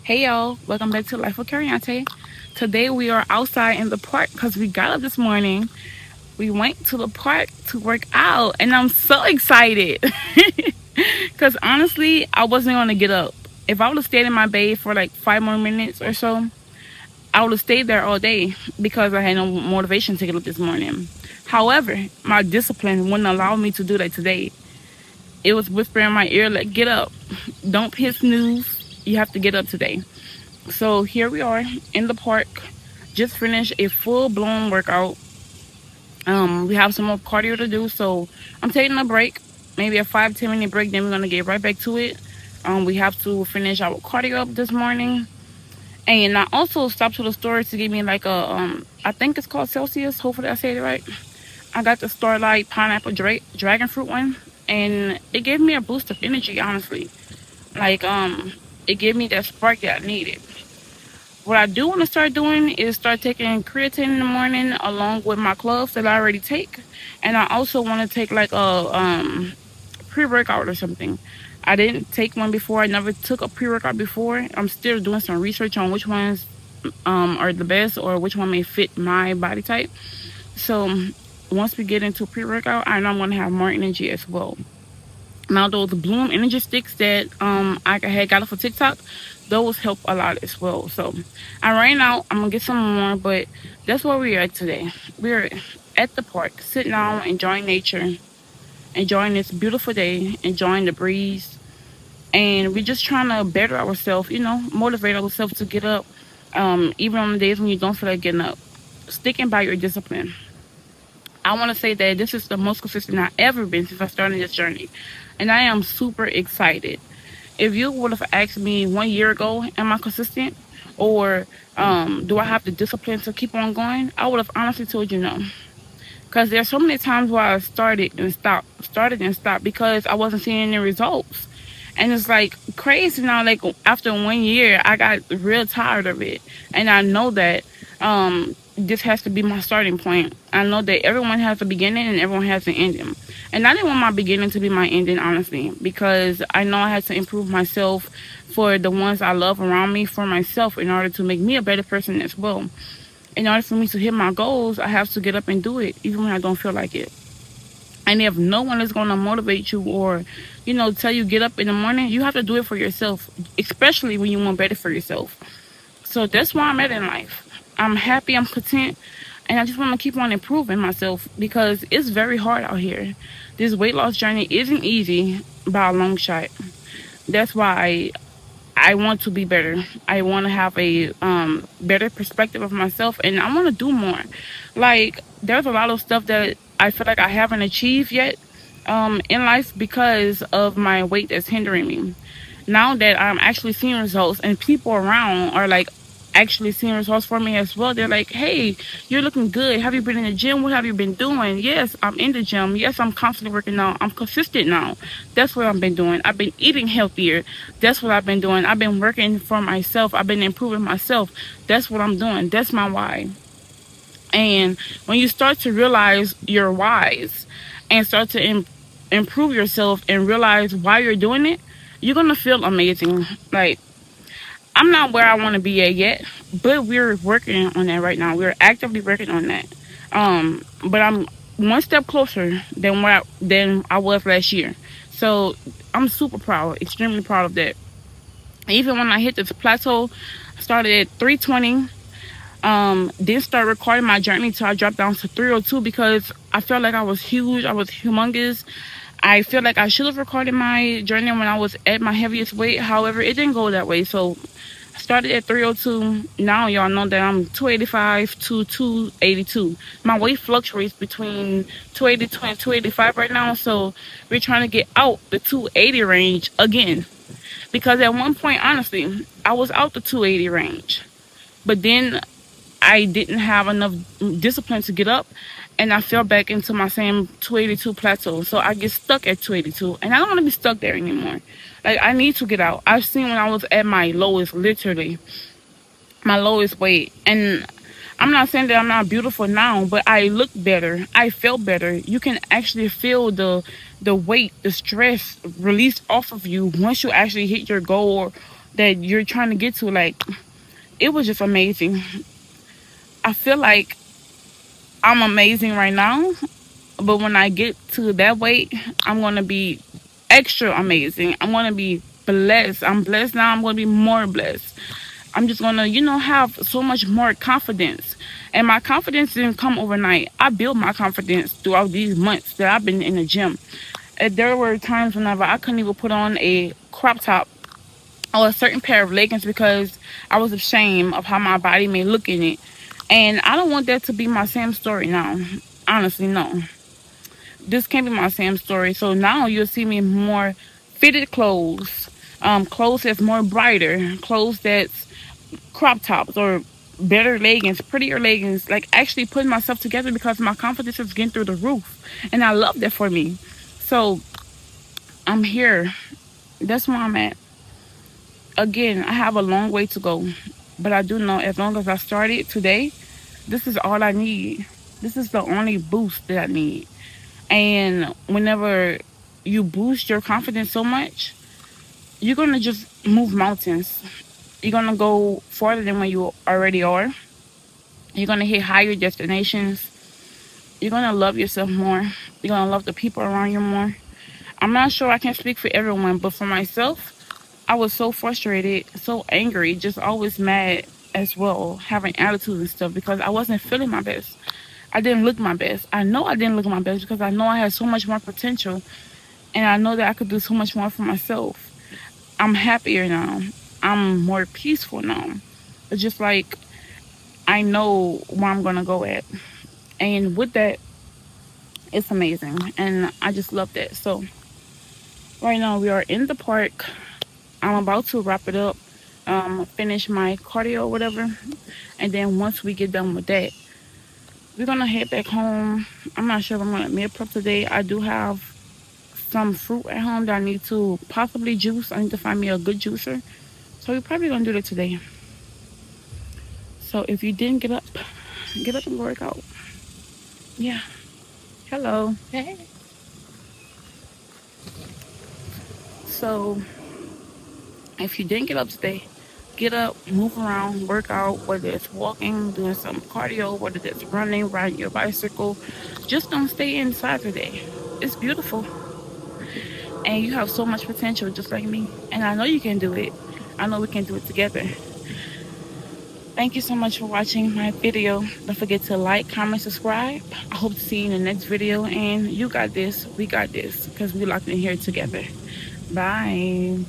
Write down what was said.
Hey y'all, welcome back to Life with Carion Tae. Today we are outside in the park because we got up this morning. We went to the park to work out and I'm so excited. Because honestly, I wasn't going to get up. If I would have stayed in my bed for like 5 more minutes or so, I would have stayed there all day because I had no motivation to get up this morning. However, my discipline wouldn't allow me to do that today. It was whispering in my ear, like, get up. Don't hit snooze. You have to get up today. So here we are in the park. Just finished a full blown workout. We have some more cardio to do, so I'm taking a break, maybe a 5-10 minute break. Then we're gonna get right back to it. We have to finish our cardio up this morning, and I also stopped to the store to get me like a I think it's called Celsius. Hopefully I said it right. I got the Starlight pineapple dragon fruit one, and it gave me a boost of energy. Honestly, like it gave me that spark that I needed. What I do want to start doing is start taking creatine in the morning along with my clubs that I already take, and I also want to take like a pre-workout or something. I didn't take one before. I never took a pre-workout before. I'm still doing some research on which ones are the best or which one may fit my body type. So once we get into pre-workout, I know I'm gonna have more energy as well. Now those Bloom energy sticks that I had got off of TikTok, those help a lot as well. So I ran out. I'm gonna get some more, but that's where we are today. We're at the park, sitting down, enjoying nature, enjoying this beautiful day, enjoying the breeze, and we're just trying to better ourselves. Motivate ourselves to get up, even on the days when you don't feel like getting up. Sticking by your discipline. I want to say that this is the most consistent I've ever been since I started this journey, and I am super excited. If you would have asked me 1 year ago, am I consistent? Or do I have the discipline to keep on going? I would have honestly told you no. Because there's so many times where I started and stopped because I wasn't seeing any results. And it's like crazy now, like after 1 year, I got real tired of it. And I know that this has to be my starting point. I know that everyone has a beginning and everyone has an ending. And I didn't want my beginning to be my ending, honestly, because I know I had to improve myself for the ones I love around me, for myself, in order to make me a better person as well. In order for me to hit my goals, I have to get up and do it, even when I don't feel like it. And if no one is going to motivate you or, tell you get up in the morning, you have to do it for yourself, especially when you want better for yourself. So that's where I'm at in life. I'm happy, I'm content, and I just want to keep on improving myself because it's very hard out here. This weight loss journey isn't easy by a long shot. That's why I want to be better. I want to have a better perspective of myself, and I want to do more. Like there's a lot of stuff that I feel like I haven't achieved yet in life because of my weight that's hindering me. Now that I'm actually seeing results, and people around are like actually seeing results for me as well. They're like, hey, you're looking good. Have you been in the gym? What have you been doing? Yes, I'm in the gym. Yes, I'm constantly working out. I'm consistent now. That's what I've been doing. I've been eating healthier. That's what I've been doing. I've been working for myself. I've been improving myself. That's what I'm doing. That's my why. And when you start to realize your whys and start to improve yourself and realize why you're doing it, you're going to feel amazing. Like, I'm not where I want to be at yet, but we're working on that right now. We're actively working on that. But I'm one step closer than I was last year. So I'm super proud, extremely proud of that. Even when I hit this plateau, I started at 320. Then start recording my journey till I dropped down to 302 because I felt like I was huge. I was humongous. I feel like I should have recorded my journey when I was at my heaviest weight. However, it didn't go that way. So I started at 302. Now y'all know that I'm 285 to 282. My weight fluctuates between 282 and 285 right now. So we're trying to get out the 280 range again. Because at one point, honestly, I was out the 280 range. But then I didn't have enough discipline to get up, and I fell back into my same 282 plateau. So I get stuck at 282, and I don't want to be stuck there anymore. Like, I need to get out. I've seen when I was at my lowest, literally, my lowest weight. And I'm not saying that I'm not beautiful now, but I look better. I felt better. You can actually feel the weight, the stress released off of you once you actually hit your goal, or that you're trying to get to. Like, it was just amazing. I feel like I'm amazing right now, but when I get to that weight, I'm gonna be extra amazing. I'm gonna be blessed. I'm blessed now. I'm gonna be more blessed. I'm just gonna, have so much more confidence. And my confidence didn't come overnight. I built my confidence throughout these months that I've been in the gym. And there were times whenever I couldn't even put on a crop top or a certain pair of leggings because I was ashamed of how my body may look in it. And I don't want that to be my same story now. Honestly, no. This can't be my same story. So now you'll see me more fitted clothes, clothes that's more brighter, clothes that's crop tops or better leggings, prettier leggings, like actually putting myself together because my confidence is getting through the roof. And I love that for me. So I'm here. That's where I'm at. Again, I have a long way to go. But I do know as long as I started today, this is all I need. This is the only boost that I need. And whenever you boost your confidence so much, you're gonna just move mountains. You're gonna go farther than where you already are. You're gonna hit higher destinations. You're gonna love yourself more. You're gonna love the people around you more. I'm not sure I can speak for everyone, but for myself, I was so frustrated, so angry, just always mad as well, having attitude and stuff because I wasn't feeling my best. I didn't look my best. I know I didn't look my best because I know I had so much more potential and I know that I could do so much more for myself. I'm happier now. I'm more peaceful now. It's just like I know where I'm gonna go at. And with that, it's amazing. And I just love that. So right now we are in the park. I'm about to wrap it up, finish my cardio or whatever. And then once we get done with that, we're gonna head back home. I'm not sure if I'm gonna meal prep today. I do have some fruit at home that I need to possibly juice. I need to find me a good juicer. So we're probably gonna do that today. So if you didn't get up and work out. Yeah. Hello. Hey. So if you didn't get up today, get up, move around, work out, whether it's walking, doing some cardio, whether it's running, riding your bicycle. Just don't stay inside today. It's beautiful. And you have so much potential just like me. And I know you can do it. I know we can do it together. Thank you so much for watching my video. Don't forget to like, comment, subscribe. I hope to see you in the next video. And you got this. We got this. Because we locked in here together. Bye.